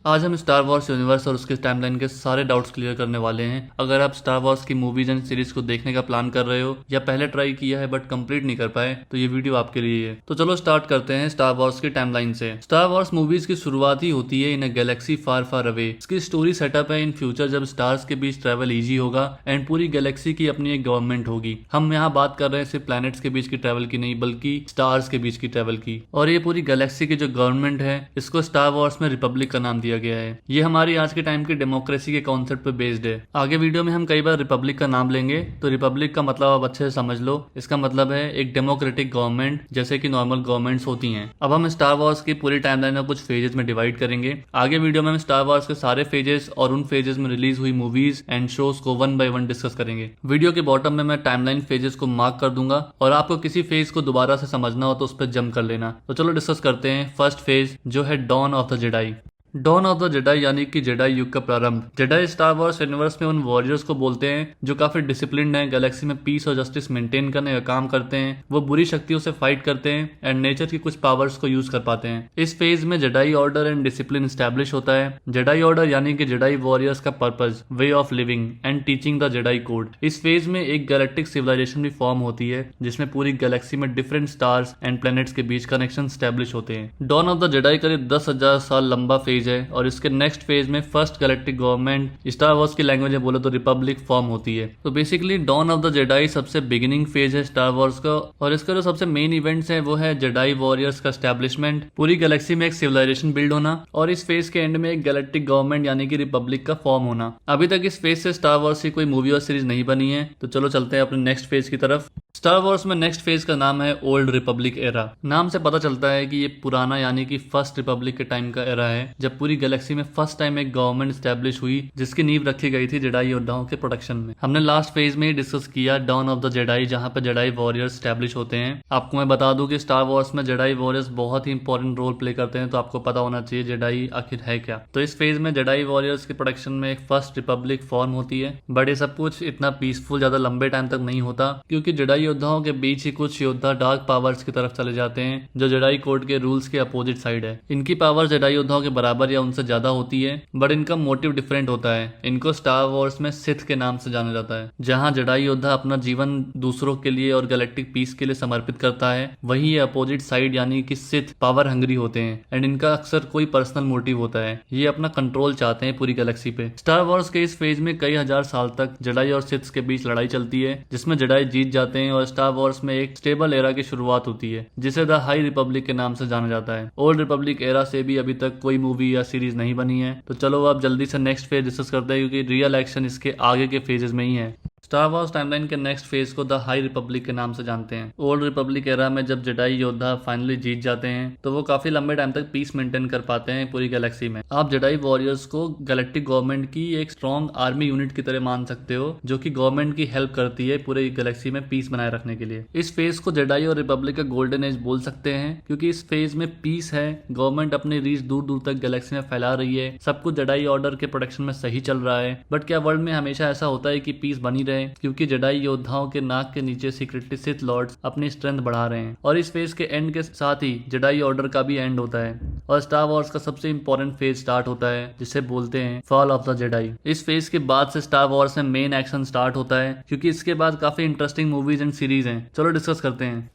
आज हम star Wars universe और उसके टाइमलाइन के सारे डाउट्स क्लियर करने वाले हैं। अगर आप स्टार वॉर्स की मूवीज एंड सीरीज को देखने का प्लान कर रहे हो या पहले ट्राई किया है बट कंप्लीट नहीं कर पाए तो ये वीडियो आपके लिए है। तो चलो स्टार्ट करते हैं स्टार वॉर्स की टाइमलाइन से। स्टार वॉर्स मूवीज की शुरुआत ही होती है इन अ गैलेक्सी फार फार अवे। इसकी स्टोरी सेटअप है इन फ्यूचर जब स्टार्स के बीच ट्रेवल इजी होगा एंड पूरी गैलेक्सी की अपनी एक गवर्नमेंट होगी। हम यहाँ बात कर रहे हैं सिर्फ प्लैनेट्स के बीच की ट्रेवल की नहीं बल्कि स्टार्स के बीच की ट्रेवल की। और ये पूरी गैलेक्सी की जो गवर्नमेंट है इसको स्टार वॉर्स में रिपब्लिक का नाम दिया गया है। ये हमारी आज के टाइम की डेमोक्रेसी के कॉन्सेप्ट पे बेस्ड है। आगे वीडियो में हम कई बार रिपब्लिक का नाम लेंगे तो रिपब्लिक का मतलब आप अच्छे से समझ लो। इसका मतलब है एक डेमोक्रेटिक गवर्नमेंट जैसे कि नॉर्मल गवर्नमेंट्स होती हैं। अब हम स्टार वॉर्स की पूरी टाइमलाइन को कुछ फेजेस में डिवाइड करेंगे। आगे वीडियो में हम स्टार वॉर्स के सारे फेजेस और उन फेजेस में रिलीज हुई मूवीज एंड शोज को वन बाय वन डिस्कस करेंगे। वीडियो के बॉटम में मैं टाइमलाइन फेजेस को मार्क कर दूंगा और आपको किसी फेज को दोबारा से समझना हो तो उस पर जंप कर लेना। तो चलो डिस्कस करते हैं फर्स्ट फेज जो है dawn of the Jedi. Dawn of the Jedi यानी कि जेडाई युग का प्रारंभ। जेडाई स्टार वॉर्स यूनिवर्स में उन वॉरियर्स को बोलते हैं जो काफी डिसिप्लिन्ड हैं, गैलेक्सी में पीस और जस्टिस मेंटेन करने का काम करते हैं। वो बुरी शक्तियों से फाइट करते हैं एंड नेचर की कुछ पावर्स को यूज कर पाते हैं। इस फेज में Jedi order and discipline establish होता है। जेडाई ऑर्डर यानी कि जेडाई वॉरियर्स का purpose, way of living and teaching the Jedi code. इस फेज में एक गैलेक्टिक सिविलाइजेशन भी फॉर्म होती है जिसमें पूरी गैलेक्सी में डिफरेंट स्टार्स एंड प्लैनेट्स के बीच कनेक्शन स्टैब्लिश होते हैं। डॉन ऑफ द जेडाई करीब 10,000 साल लंबा फेज है और इसके नेक्स्ट फेज में first galactic government, Star Wars की लैंग्वेज में बोले तो रिपब्लिक, फॉर्म होती है। तो basically dawn of the Jedi सबसे बिगिनिंग फेज है स्टार वॉर्स का और इसका जो सबसे मेन इवेंट्स है वो है जेडाई वॉरियर्स का एस्टेब्लिशमेंट, पूरी गैलेक्सी में एक सिविलाइजेशन बिल्ड होना और इस फेज के एंड में एक गैलेक्टिक गवर्नमेंट यानी कि रिपब्लिक का फॉर्म होना। अभी तक इस फेज से स्टार वॉर्स की कोई मूवी और सीरीज नहीं बनी है तो चलो चलते हैं अपने नेक्स्ट फेज की तरफ। स्टार वॉर्स में नेक्स्ट फेज का नाम है ओल्ड रिपब्लिक एरा। नाम से पता चलता है कि ये पुराना यानी कि फर्स्ट रिपब्लिक के टाइम का एरा है जब पूरी गैलेक्सी में फर्स्ट टाइम एक गवर्नमेंट स्टैब्लिश हुई जिसकी नींव रखी गई थी जेडाई योद्धाओं के प्रोटेक्शन में। हमने लास्ट फेज में ही डिस्कस किया डॉन ऑफ द जेडाई जहां पे जेडाई वॉरियर्स स्टैब्लिश होते हैं। आपको मैं बता दूं कि स्टार वॉर्स में जेडाई वॉरियर्स बहुत ही इंपॉर्टेंट रोल प्ले करते हैं तो आपको पता होना चाहिए जेडाई आखिर है क्या। तो इस फेज में जेडाई वॉरियर्स के प्रोटेक्शन में एक फर्स्ट रिपब्लिक फॉर्म होती है बट ये सब कुछ इतना पीसफुल ज्यादा लंबे टाइम तक नहीं होता क्योंकि जेडाई योद्धाओं के बीच ही कुछ योद्धा डार्क पावर्स की तरफ चले जाते हैं जो जेडाई कोड के रूल्स के अपोजिट साइड है। इनकी पावर जेडाई योद्धाओं के बराबर या उनसे ज्यादा होती है बट इनका मोटिव डिफरेंट होता है। इनको स्टार वॉर्स में सिथ के नाम से जाना जाता है। जहां जेडाई योद्धा अपना जीवन दूसरों के लिए और गैलेक्टिक पीस के लिए समर्पित करता है वहीं ये अपोजिट साइड यानी कि सिथ पावर हंग्री होते हैं एंड इनका अक्सर कोई पर्सनल मोटिव होता है। ये अपना कंट्रोल चाहते हैं पूरी गैलेक्सी पे। स्टार वॉर्स के इस फेज में कई हजार साल तक जेडाई और सिथ्स के बीच लड़ाई चलती है जिसमें जेडाई जीत जाते हैं और स्टार वॉर्स में एक स्टेबल एरा की शुरुआत होती है जिसे द हाई रिपब्लिक के नाम से जाना जाता है। ओल्ड रिपब्लिक एरा से भी अभी तक कोई मूवी या सीरीज नहीं बनी है तो चलो अब जल्दी से नेक्स्ट फेज डिस्कस करते हैं क्योंकि रियल एक्शन इसके आगे के फेजेस में ही है। स्टार वॉर्स टाइमलाइन के नेक्स्ट फेज को द हाई रिपब्लिक के नाम से जानते हैं। ओल्ड रिपब्लिक एरा में जब जेडाई योद्धा फाइनली जीत जाते हैं तो वो काफी लंबे टाइम तक पीस मेंटेन कर पाते हैं पूरी गैलेक्सी में। आप जेडाई वॉरियर्स को गैलेक्टिक गवर्नमेंट की एक स्ट्रॉन्ग आर्मी यूनिट की तरह मान सकते हो जो कि गवर्नमेंट की हेल्प करती है पूरे गैलेक्सी में पीस बनाए रखने के लिए। इस फेज को जेडाई और रिपब्लिक का गोल्डन एज बोल सकते हैं क्योंकि इस फेज में पीस है, गवर्नमेंट अपनी रीच दूर दूर तक गैलेक्सी में फैला रही है, सब कुछ जेडाई ऑर्डर के प्रोटेक्शन में सही चल रहा है। बट क्या वर्ल्ड में हमेशा ऐसा होता है कि पीस बनी रहे? क्योंकि जेडाई योद्धाओं के नाक के नीचे सीक्रेटली सिथ लॉर्ड्स अपनी स्ट्रेंथ बढ़ा रहे हैं और इस फेज के एंड के साथ ही जेडाई ऑर्डर का भी एंड होता है और स्टार वॉर्स का सबसे इंपॉर्टेंट फेज स्टार्ट होता है जिसे बोलते हैं फॉल ऑफ द जेडाई। इस फेज के बाद से स्टार वॉर्स में मेन एक्शन स्टार्ट होता है क्योंकि इसके बाद काफी इंटरेस्टिंग मूवीज एंड सीरीज हैं। चलो डिस्कस करते हैं।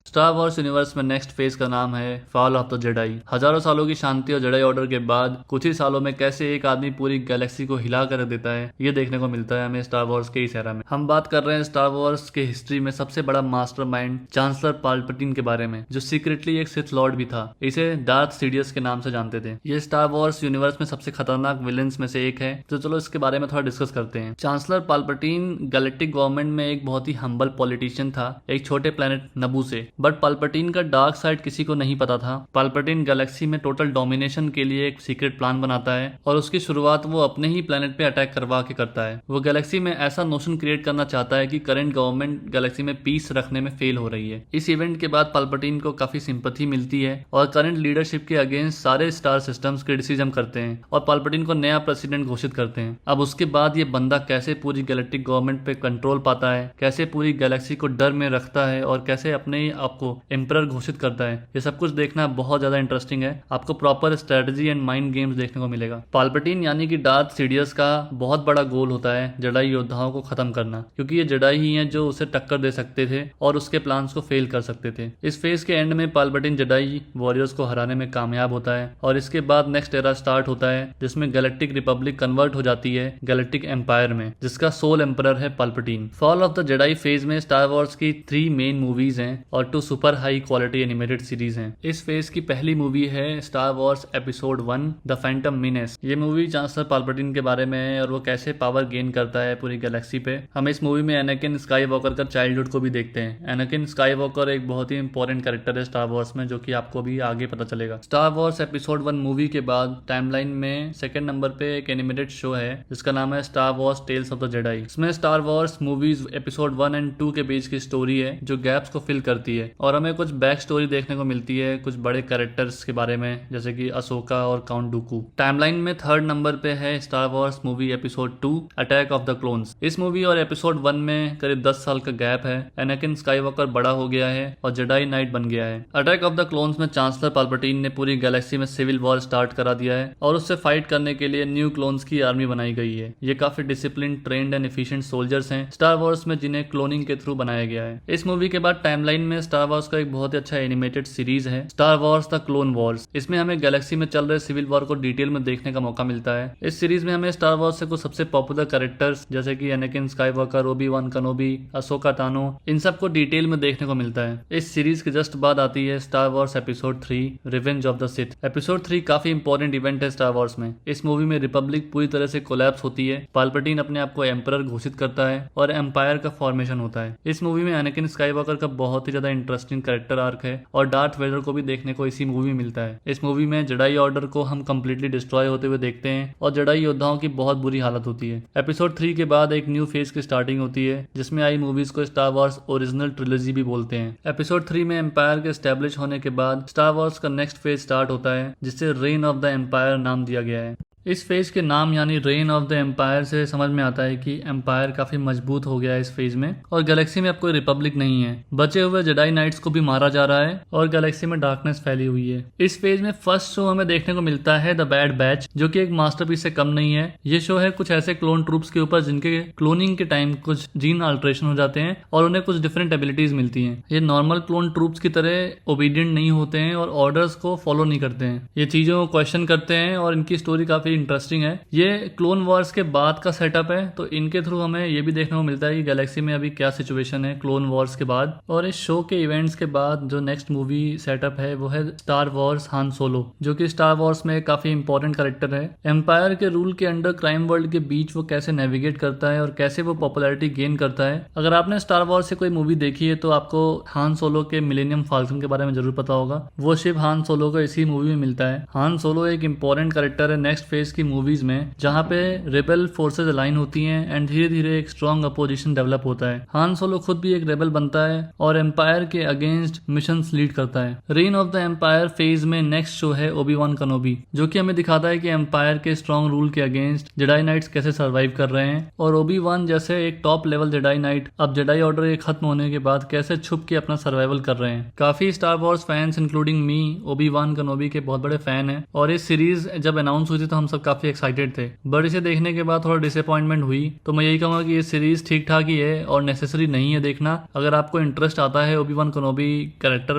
स्टार वॉर्स यूनिवर्स में नेक्स्ट फेज का नाम है फॉल ऑफ द जेडाई। हजारों सालों की शांति और जेडाई ऑर्डर के बाद कुछ ही सालों में कैसे एक आदमी पूरी गैलेक्सी को हिला कर देता है ये देखने को मिलता है हमें स्टार वॉर्स के इस एरा में। हम बात कर रहे हैं स्टार वॉर्स के हिस्ट्री में सबसे बड़ा मास्टरमाइंड चांसलर पाल्पटीन के बारे में जो सीक्रेटली एक सिथ लॉर्ड भी था। इसे डार्थ सीडियस के नाम से जानते थे। ये स्टार वॉर्स यूनिवर्स में सबसे खतरनाक विलेंस में से एक है तो चलो इसके बारे में थोड़ा डिस्कस करते हैं। चांसलर पाल्पटीन गैलेक्टिक गवर्नमेंट में एक बहुत ही हम्बल पॉलिटिशियन था एक छोटे प्लेनेट नबू से। बट पाल्पटीन का डार्क साइड किसी को नहीं पता था। पाल्पटीन गैलेक्सी में टोटल डोमिनेशन के लिए एक सीक्रेट प्लान बनाता है और उसकी शुरुआत वो अपने ही प्लेनेट पे अटैक करवा के करता है। वो गैलेक्सी में ऐसा नोशन क्रिएट करना चाहता है कि करंट गवर्नमेंट गैलेक्सी में पीस रखने में फेल हो रही है। इस इवेंट के बाद पाल्पटीन को काफी सिंपैथी मिलती है और करंट लीडरशिप के अगेंस्ट सारे स्टार सिस्टम्स क्रिटिसिज्म करते हैं और पाल्पटीन को नया प्रेसिडेंट घोषित करते हैं। अब उसके बाद ये बंदा कैसे पूरी गैलेक्टिक गवर्नमेंट पे कंट्रोल पाता है, कैसे पूरी गैलेक्सी को डर में रखता है और कैसे अपने आपको एम्परर घोषित करता है। ये सब कुछ देखना बहुत ज्यादा इंटरेस्टिंग है। आपको proper strategy and mind games देखने को मिलेगा। पाल्पटीन यानी कि डार्थ सीडियस का बहुत बड़ा गोल होता है जेडाई योद्धाओं को खत्म करना, क्योंकि ये जेडाई ही हैं जो उसे टक्कर दे सकते थे और उसके प्लान्स को फेल कर सकते थे। इस फेज के एंड में पाल्पटीन जेडाई वॉरियर्स को हराने में कामयाब होता है और इसके बाद नेक्स्ट एरा स्टार्ट होता है जिसमें गैलेक्टिक रिपब्लिक कन्वर्ट हो जाती है गैलेक्टिक एम्पायर में, जिसका सोल एम्परर है Palpatine. Fall of the Jedi phase में स्टार वॉर्स की 3 मेन मूवीज हैं और 2 super high quality animated series हैं। इस फेज की पहली मूवी है Star Wars episode 1 the Phantom Menace. ये मूवी चांसलर पाल्पटीन के बारे में है और वो कैसे पावर गेन करता है पूरी गैलेक्सी पे। हम इस मूवी में एनाकिन स्काईवॉकर का चाइल्डहुड को भी देखते हैं। एनाकिन स्काईवॉकर एक बहुत ही इंपॉर्टेंट कैरेक्टर है स्टार वॉर्स में, जो कि आपको भी आगे पता चलेगा। स्टार वॉर्स एपिसोड 1 मूवी के बाद टाइमलाइन में सेकंड नंबर पे एक एनिमेटेड शो है जिसका नाम है Star Wars Tales of the Jedi. इसमें Star Wars movies episode 1 and 2 के बीच की स्टोरी है जो गैप्स को फिल करती है और हमें कुछ बैक स्टोरी देखने को मिलती है कुछ बड़े कैरेक्टर्स के बारे में, जैसे कि अशोका और काउंट डूकू। टाइमलाइन में थर्ड नंबर पे है Star Wars movie episode 2 attack of the clones. इस मूवी और एपिसोड 1 में करीब 10 साल का गैप है। एनाकिन स्काईवॉकर बड़ा हो गया है और जेडाई नाइट बन गया है। अटैक ऑफ द क्लोन्स में चांसलर पाल्पटीन ने पूरी गैलेक्सी में सिविल वॉर स्टार्ट करा दिया है और उससे फाइट करने के लिए न्यू क्लोन्स की आर्मी बनाई गई है। ये काफी discipline, trained and efficient soldiers हैं स्टार वॉर्स में जिन्हें क्लोनिंग के थ्रू बनाया गया है। इस मूवी के बाद टाइमलाइन में स्टार वॉर्स का एक बहुत ही अच्छा एनिमेटेड सीरीज है Star Wars the clone Wars. इसमें हमें गैलेक्सी में चल रहे सिविल वॉर को डिटेल में देखने का मौका मिलता है। इस सीरीज में हमें स्टार वॉर्स से कुछ सबसे पॉपुलर कैरेक्टर्स जैसे कि एनाकिन स्काईवॉकर, ओबी-वान केनोबी, अशोका तानो, इन सबको डिटेल में देखने को मिलता है। इस सीरीज के जस्ट बाद आती है Star Wars episode 3 revenge of the Sith. Episode 3 काफी इंपॉर्टेंट इवेंट है स्टार वॉर्स में। इस मूवी में रिपब्लिक पूरी तरह से कोलैप्स होती है, पाल्पटीन अपने आप को एम्परर घोषित करता है और एम्पायर का फॉर्मेशन होता है। इस मूवी में एनाकिन स्काईवॉकर का बहुत ही ज्यादा इंटरेस्टिंग कैरेक्टर आर्क है और डार्थ वेडर को भी देखने को इसी मूवी में मिलता है। इस मूवी में जेडाई ऑर्डर को हम कंप्लीटली डिस्ट्रॉय होते हुए देखते हैं और जेडाई योद्धाओं की बहुत बुरी हालत होती है। एपिसोड 3 के बाद एक न्यू फेज की स्टार्टिंग होती है जिसमें आई मूवीज को स्टार वॉर्स ओरिजिनल ट्रिलॉजी भी बोलते हैं। एपिसोड 3 में एम्पायर के एस्टेब्लिश होने के बाद स्टार वॉर्स का नेक्स्ट फेज स्टार्ट होता है जिसे रेन ऑफ द एम्पायर नाम दिया गया है। इस फेज के नाम यानी रेन ऑफ द एम्पायर से समझ में आता है कि एम्पायर काफी मजबूत हो गया है इस फेज में और गैलेक्सी में अब कोई रिपब्लिक नहीं है। बचे हुए जेडाई नाइट्स को भी मारा जा रहा है और गैलेक्सी में डार्कनेस फैली हुई है। इस फेज में फर्स्ट शो हमें देखने को मिलता है द बैड बैच, जो कि एक मास्टरपीस से कम नहीं है। ये शो है कुछ ऐसे क्लोन ट्रूप्स के ऊपर जिनके क्लोनिंग के टाइम कुछ जीन अल्ट्रेशन हो जाते हैं और उन्हें कुछ डिफरेंट एबिलिटीज मिलती हैं। ये नॉर्मल क्लोन ट्रूप्स की तरह ओबीडियंट नहीं होते हैं और ऑर्डर्स को फॉलो नहीं करते हैं। ये चीजों को क्वेश्चन करते हैं और इनकी स्टोरी काफी इंटरेस्टिंग है। ये क्लोन वॉर्स के बाद का सेटअप है, तो इनके थ्रू हमें ये भी देखने को मिलता है कि गैलेक्सी में अभी क्या सिचुएशन है क्लोन वॉर्स के बाद। और इस शो के इवेंट्स के बाद जो नेक्स्ट मूवी सेटअप है वो है स्टार वॉर्स हान सोलो, जो कि स्टार वॉर्स में काफी इंपॉर्टेंट कैरेक्टर है। एम्पायर के रूल के अंडर क्राइम वर्ल्ड के बीच वो कैसे नेविगेट करता है और कैसे वो पॉपुलैरिटी गेन करता है। अगर आपने स्टार वॉर्स से कोई मूवी देखी है तो आपको हान सोलो के मिलेनियम फाल्कन के बारे में जरूर पता होगा। वो शिप हान सोलो को इसी मूवी में मिलता है। हान सोलो एक इंपॉर्टेंट कैरेक्टर है नेक्स्ट फेज की मूवीज में, जहां पे रेबल फोर्सेज अलाइन होती हैं एंड धीरे धीरे एक स्ट्रॉन्ग अपोजिशन डेवलप होता है। हान सोलो खुद भी एक रेबल बनता है और एम्पायर के अगेंस्ट मिशंस लीड करता है। Reign of the empire phase में नेक्स्ट शो है ओबी-वान केनोबी, जो कि हमें दिखाता है कि एम्पायर के स्ट्रॉन्ग रूल के अगेंस्ट जेडाई नाइट्स कैसे सर्वाइव कर रहे हैं और ओबी-वान जैसे एक टॉप लेवल जेडाई नाइट अब जेडाई ऑर्डर के खत्म होने के बाद कैसे छुप के अपना सर्वाइवल कर रहे हैं। काफी Star Wars fans including me Obi-Wan Kenobi के बहुत बड़े फैन हैं और इस सीरीज जब अनाउंस हुई थी तो हम सब काफी एक्साइटेड थे, बट इसे देखने के बाद थोड़ा डिसअपॉइंटमेंट हुई। तो मैं यही कहूंगा कि ये सीरीज ठीक ठाक ही है और नेसेसरी नहीं है देखना। अगर आपको इंटरेस्ट आता है ओबी-वान केनोबी कैरेक्टर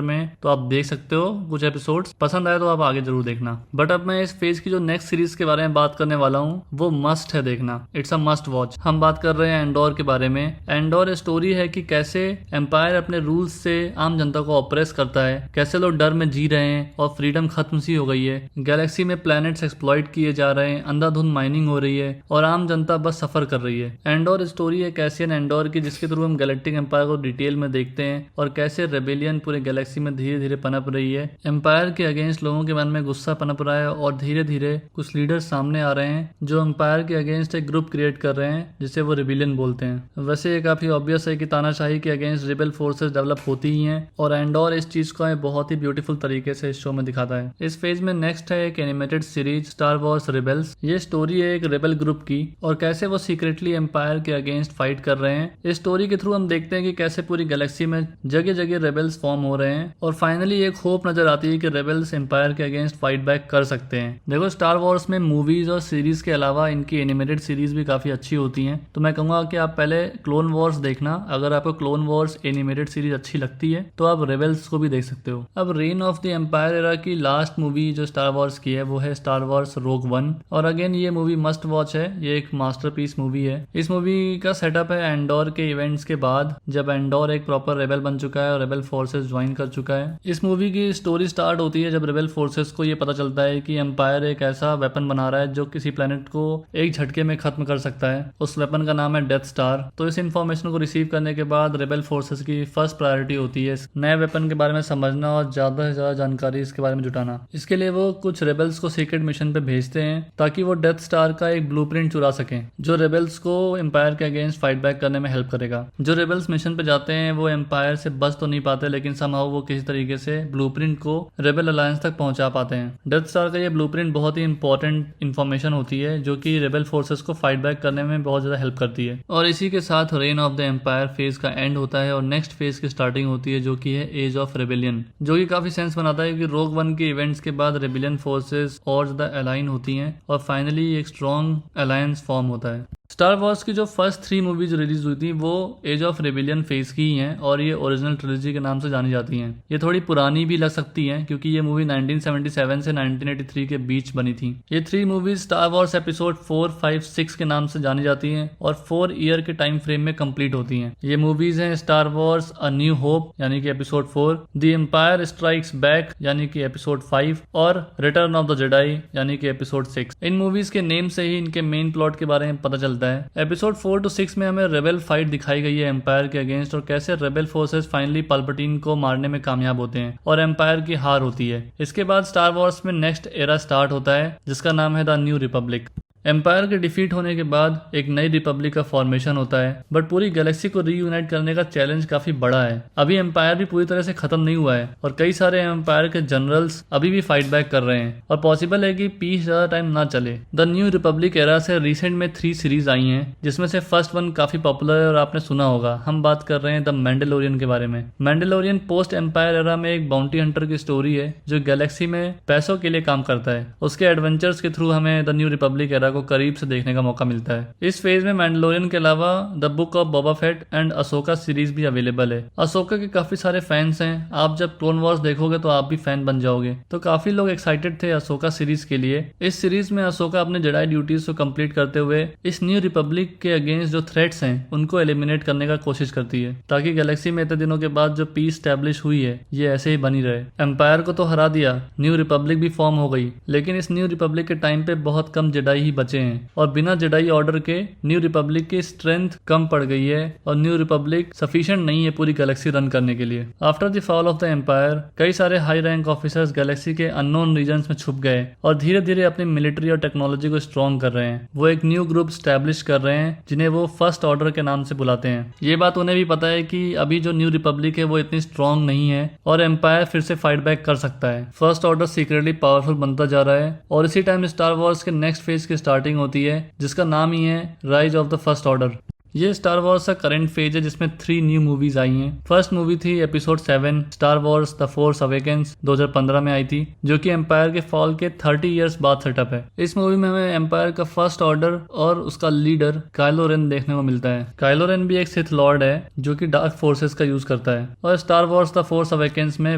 में तो आप देख सकते हो कुछ एपिसोड्स, पसंद आए तो आप आगे जरूर देखना। बट अब मैं इस फेज की जो नेक्स्ट सीरीज के बारे में बात करने वाला हूँ वो मस्ट है देखना, इट्स अ मस्ट वॉच। हम बात कर रहे हैं एंडोर के बारे में। एंडोर स्टोरी है कि कैसे एम्पायर अपने रूल्स से आम जनता को ऑप्रेस करता है, कैसे लोग डर में जी रहे हैं और फ्रीडम खत्म सी हो गई है। गैलेक्सी में प्लैनेट्स एक्सप्लॉइट किए जा रहे हैं, अंधाधुंध माइनिंग हो रही है और आम जनता बस सफर कर रही है। एंडोर स्टोरी है कैसियन एंडोर की, जिसके थ्रू हम गैलेक्टिक एम्पायर को डिटेल में देखते हैं और कैसे रेबेलियन पूरे गैलेक्सी में धीरे धीरे पनप रही है। एम्पायर के अगेंस्ट लोगों के मन में गुस्सा पनप रहा है और धीरे धीरे कुछ लीडर्स सामने आ रहे हैं जो एम्पायर के अगेंस्ट एक ग्रुप क्रिएट कर रहे हैं जिसे वो रिबिलियन बोलते हैं। वैसे ये काफी ऑब्वियस है कि तानाशाही के अगेंस्ट रिबेल फोर्सेस डेवलप होती ही हैं और एंडोर इस चीज को बहुत ही ब्यूटीफुल तरीके से इस शो में दिखाता है। इस फेज में नेक्स्ट है एक animated series star Wars rebels. ये स्टोरी है एक रेबल ग्रुप की और कैसे वो सीक्रेटली एम्पायर के अगेंस्ट फाइट कर रहे हैं। इस स्टोरी के थ्रू हम देखते हैं कि कैसे पूरी गैलेक्सी में जगह जगह रेबल्स फॉर्म हो रहे हैं और फाइनली एक होप नजर आती है कि रेबल्स एम्पायर के अगेंस्ट फाइट बैक कर सकते हैं। देखो, स्टार वॉर्स में मूवीज और सीरीज के अलावा इनकी एनिमेटेड सीरीज भी काफी अच्छी होती हैं, तो मैं कहूंगा कि आप पहले क्लोन वॉर्स देखना। अगर आपको क्लोन वॉर्स एनिमेटेड सीरीज अच्छी लगती है तो आप रेबल्स को भी देख सकते हो। अब reign of the empire era की लास्ट मूवी जो स्टार वॉर्स की है वो है स्टार वॉर्स रोग वन, और अगेन ये मूवी मस्ट वॉच है। ये एक मास्टरपीस मूवी है। इस मूवी का सेटअप है एंडोर के इवेंट्स के बाद, जब एंडोर एक प्रॉपर रेबल बन चुका है और रेबल फोर्सेस ज्वाइन कर चुका है। इस मूवी की स्टोरी स्टार्ट होती है जब रेबल फोर्सेस को ये पता चलता है कि एम्पायर एक ऐसा वेपन बना रहा है जो किसी प्लेनेट को एक झटके में खत्म कर सकता है। उस वेपन का नाम है डेथ स्टार। तो इस इन्फॉर्मेशन को रिसीव करने के बाद रेबल फोर्सेस की फर्स्ट प्रायोरिटी होती है नए वेपन के बारे में समझना और ज्यादा से ज्यादा जानकारी इसके बारे में जुटाना। इसके लिए वो कुछ रेबल्स को सीक्रेट मिशन पे भेजते हैं ताकि वो डेथ स्टार का एक ब्लूप्रिंट चुरा सकें जो रेबल्स को एम्पायर के अगेंस्ट फाइट बैक करने में हेल्प करेगा। जो रेबल्स मिशन पे जाते हैं वो एम्पायर से बच तो नहीं पाते, लेकिन समहाउ वो किसी तरीके से ब्लूप्रिंट को रेबल अलायंस तक पहुंचा पाते हैं। डेथ स्टार का ये ब्लूप्रिंट बहुत ही इंपॉर्टेंट इन्फॉर्मेशन होती है जो कि रेबल फोर्सेस को फाइट बैक करने में बहुत ज्यादा हेल्प करती है। और इसी के साथ reign of the empire phase का एंड होता है और नेक्स्ट फेज की स्टार्टिंग होती है जो कि है एज ऑफ रेबेलियन, जो कि काफी सेंस बनाता है कि रोग वन के इवेंट्स के बाद रेबेलियन फोर्सेस और ज्यादा अलाइन होती हैं और फाइनली एक स्ट्रॉन्ग अलायंस फॉर्म होता है। स्टार वॉर्स की जो फर्स्ट 3 मूवीज रिलीज हुई थी वो एज ऑफ रेबेलियन फेज की ही हैं और ये ओरिजिनल ट्रिलॉजी के नाम से जानी जाती हैं। ये थोड़ी पुरानी भी लग सकती हैं क्योंकि ये मूवी 1977 से 1983 के बीच बनी थी। ये 3 मूवीज स्टार वॉर्स एपिसोड 4, 5, 6 के नाम से जानी जाती हैं और 4 ईयर के टाइम फ्रेम में कंप्लीट होती हैं। ये मूवीज हैं Star Wars A New Hope यानी कि episode 4, The Empire Strikes Back यानी कि एपिसोड 5 और रिटर्न ऑफ द जेडाई यानी कि एपिसोड 6। इन मूवीज के नेम से ही इनके मेन प्लॉट के बारे में पता चलता है। एपिसोड 4 to 6 में हमें रेबेल फाइट दिखाई गई है एम्पायर के अगेंस्ट और कैसे रेबेल फोर्सेस फाइनली पाल्पटीन को मारने में कामयाब होते हैं और एम्पायर की हार होती है। इसके बाद स्टार वॉर्स में नेक्स्ट एरा स्टार्ट होता है जिसका नाम है द न्यू रिपब्लिक। एम्पायर के डिफीट होने के बाद एक नई रिपब्लिक का फॉर्मेशन होता है, बट पूरी गैलेक्सी को रीयूनाइट करने का चैलेंज काफी बड़ा है। अभी एम्पायर भी पूरी तरह से खत्म नहीं हुआ है और कई सारे एम्पायर के जनरल्स अभी भी फाइट बैक कर रहे हैं और पॉसिबल है कि पीस ज्यादा टाइम ना चले। द न्यू रिपब्लिक एरा से रिसेंट में 3 सीरीज आई हैं जिसमें से फर्स्ट वन काफी पॉपुलर है और आपने सुना होगा। हम बात कर रहे हैं द मैंडेलोरियन के बारे में। मैंडेलोरियन पोस्ट एम्पायर एरा में एक बाउंटी हंटर की स्टोरी है जो गैलेक्सी में पैसों के लिए काम करता है। उसके एडवेंचर्स के थ्रू हमें द न्यू रिपब्लिक एरा को करीब से देखने का मौका मिलता है। इस फेज में मैंडेलोरियन के अलावा the book of Boba Fett and Ashoka series भी अवेलेबल है। अशोका के काफी सारे फैंस हैं। आप जब क्लोन वॉर्स देखोगे तो आप भी फैन बन जाओगे। तो काफी लोग एक्साइटेड थे अशोका सीरीज के लिए। इस सीरीज में अशोका अपने जेडाई ड्यूटीज को कंप्लीट करते हुए इस न्यू रिपब्लिक के अगेंस्ट जो थ्रेट्स हैं उनको एलिमिनेट करने का कोशिश करती है ताकि गैलेक्सी में इतने दिनों के बाद जो पीस स्टैब्लिश हुई है ये ऐसे ही बनी रहे। एम्पायर को तो हरा दिया, न्यू रिपब्लिक भी फॉर्म हो गई, लेकिन इस न्यू रिपब्लिक के टाइम पे बहुत कम जेडाई ही बचे हैं और बिना जेडाई ऑर्डर के न्यू रिपब्लिक की स्ट्रेंथ कम पड़ गई है और न्यू रिपब्लिक सफिशिएंट नहीं है पूरी गैलेक्सी रन करने के लिए। After the fall of the empire कई सारे हाई रैंक ऑफिसर्स गैलेक्सी के अननोन रीजन्स में छुप गए और धीरे धीरे अपनी मिलिट्री और टेक्नोलॉजी को स्ट्रॉन्ग कर रहे हैं। वो एक न्यू ग्रुप स्टैब्लिश कर रहे हैं जिन्हें वो फर्स्ट ऑर्डर के नाम से बुलाते हैं। ये बात उन्हें भी पता है कि अभी जो न्यू रिपब्लिक है वो इतनी स्ट्रॉन्ग नहीं है और एम्पायर फिर से फाइट बैक कर सकता है। फर्स्ट ऑर्डर सीक्रेटली पावरफुल बनता जा रहा है और इसी टाइम स्टार वॉर्स के नेक्स्ट फेज की स्टार्टिंग होती है जिसका नाम ही है rise of the first order. ये स्टार वॉर्स का करंट फेज है जिसमें 3 न्यू मूवीज आई हैं। फर्स्ट मूवी थी episode 7 star Wars the force awakens 2015 में आई थी जो कि एम्पायर के फॉल के 30 इयर्स बाद सेटअप है। इस मूवी में हमें एम्पायर का फर्स्ट ऑर्डर और उसका लीडर काइलो रेन देखने को मिलता है। काइलो रेन भी एक सिथ लॉर्ड है जो कि डार्क फोर्सेस का यूज करता है और star Wars the force awakens में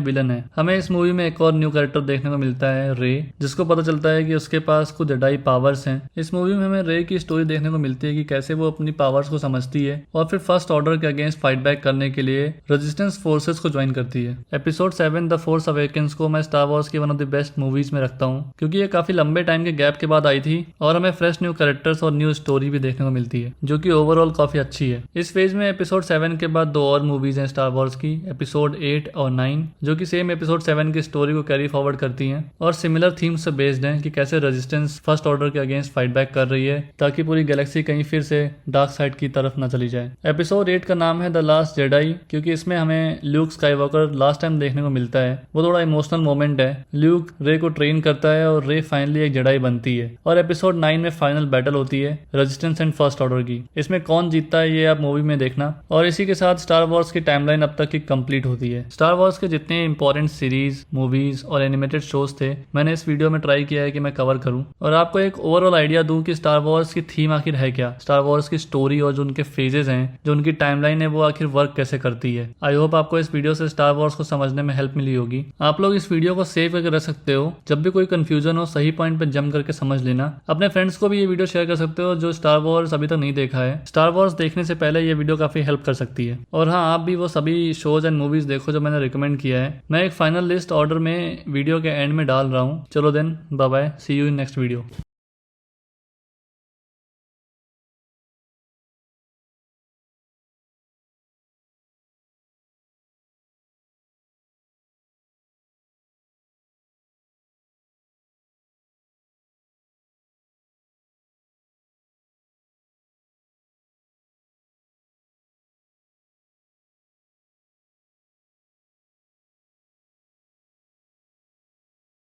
विलन है। हमें इस मूवी में एक और न्यू कैरेक्टर देखने को मिलता है रे, जिसको पता चलता है कि उसके पास कुछ जेडाई पावर्स हैं। इस मूवी में हमें रे की स्टोरी देखने को मिलती है कि कैसे वो अपनी पावर्स को समझती है और फिर फर्स्ट ऑर्डर के अगेंस्ट फाइट बैक करने के लिए रेजिस्टेंस फोर्सेस को ज्वाइन करती है। एपिसोड 7 द फोर्स अवेकेंस को मैं स्टार वॉर्स की one of the best movies में रखता हूँ क्योंकि ये काफी लंबे टाइम के गैप के बाद आई थी और हमें फ्रेश न्यू कैरेक्टर्स और न्यू स्टोरी भी देखने को मिलती है जो कि ओवरऑल काफी अच्छी है। इस फेज में एपिसोड 7 के बाद 2 और मूवीज हैं स्टार वॉर्स की, एपिसोड 8 और 9, जो कि सेम एपिसोड 7 की स्टोरी को कैरी फॉरवर्ड करती हैं और सिमिलर थीम्स से बेस्ड हैं कि कैसे रेजिस्टेंस फर्स्ट ऑर्डर के अगेंस्ट फाइट बैक कर रही है ताकि पूरी गैलेक्सी कहीं फिर से डार्क साइड की तरफ न चली जाए। एपिसोड 8 का नाम है द लास्ट जेडाई, क्योंकि इसमें हमें ल्यूक स्काईवॉकर लास्ट टाइम देखने को मिलता है। वो थोड़ा इमोशनल मोमेंट है। ल्यूक रे को ट्रेन करता है और रे फाइनली एक जेडाई बनती है। और एपिसोड 9 में फाइनल बैटल होती है रेजिस्टेंस एंड फर्स्ट ऑर्डर की। इसमें कौन जीतता है ये आप मूवी में देखना। और इसी के साथ स्टार वॉर्स की टाइमलाइन अब तक की कंप्लीट होती है। स्टार वॉर्स के जितने इंपॉर्टेंट सीरीज, मूवीज और एनिमेटेड शोज थे, मैंने इस वीडियो में ट्राई किया है कि मैं कवर करूं और आपको एक ओवरऑल आइडिया दूं कि स्टार वॉर्स की थीम आखिर है क्या, स्टार वॉर्स की स्टोरी और जो उनके फेजेस हैं, जो उनकी टाइमलाइन है, वो आखिर वर्क कैसे करती है। आई होप आपको इस वीडियो से स्टार वॉर्स को समझने में हेल्प मिली होगी। आप लोग इस वीडियो को सेव करके रख सकते हो। जब भी कोई कंफ्यूजन हो, सही पॉइंट पे जंप करके समझ लेना। अपने फ्रेंड्स को भी ये वीडियो शेयर कर सकते हो जो स्टार वॉर्स अभी तक नहीं देखा है। स्टार वॉर्स देखने से पहले ये वीडियो काफी हेल्प कर सकती है। और हाँ, आप भी वो सभी शोज एंड मूवीज देखो जो मैंने रिकमेंड किया है। मैं एक फाइनल लिस्ट ऑर्डर में वीडियो के एंड में डाल रहा हूँ। चलो then, bye bye, see you in next video.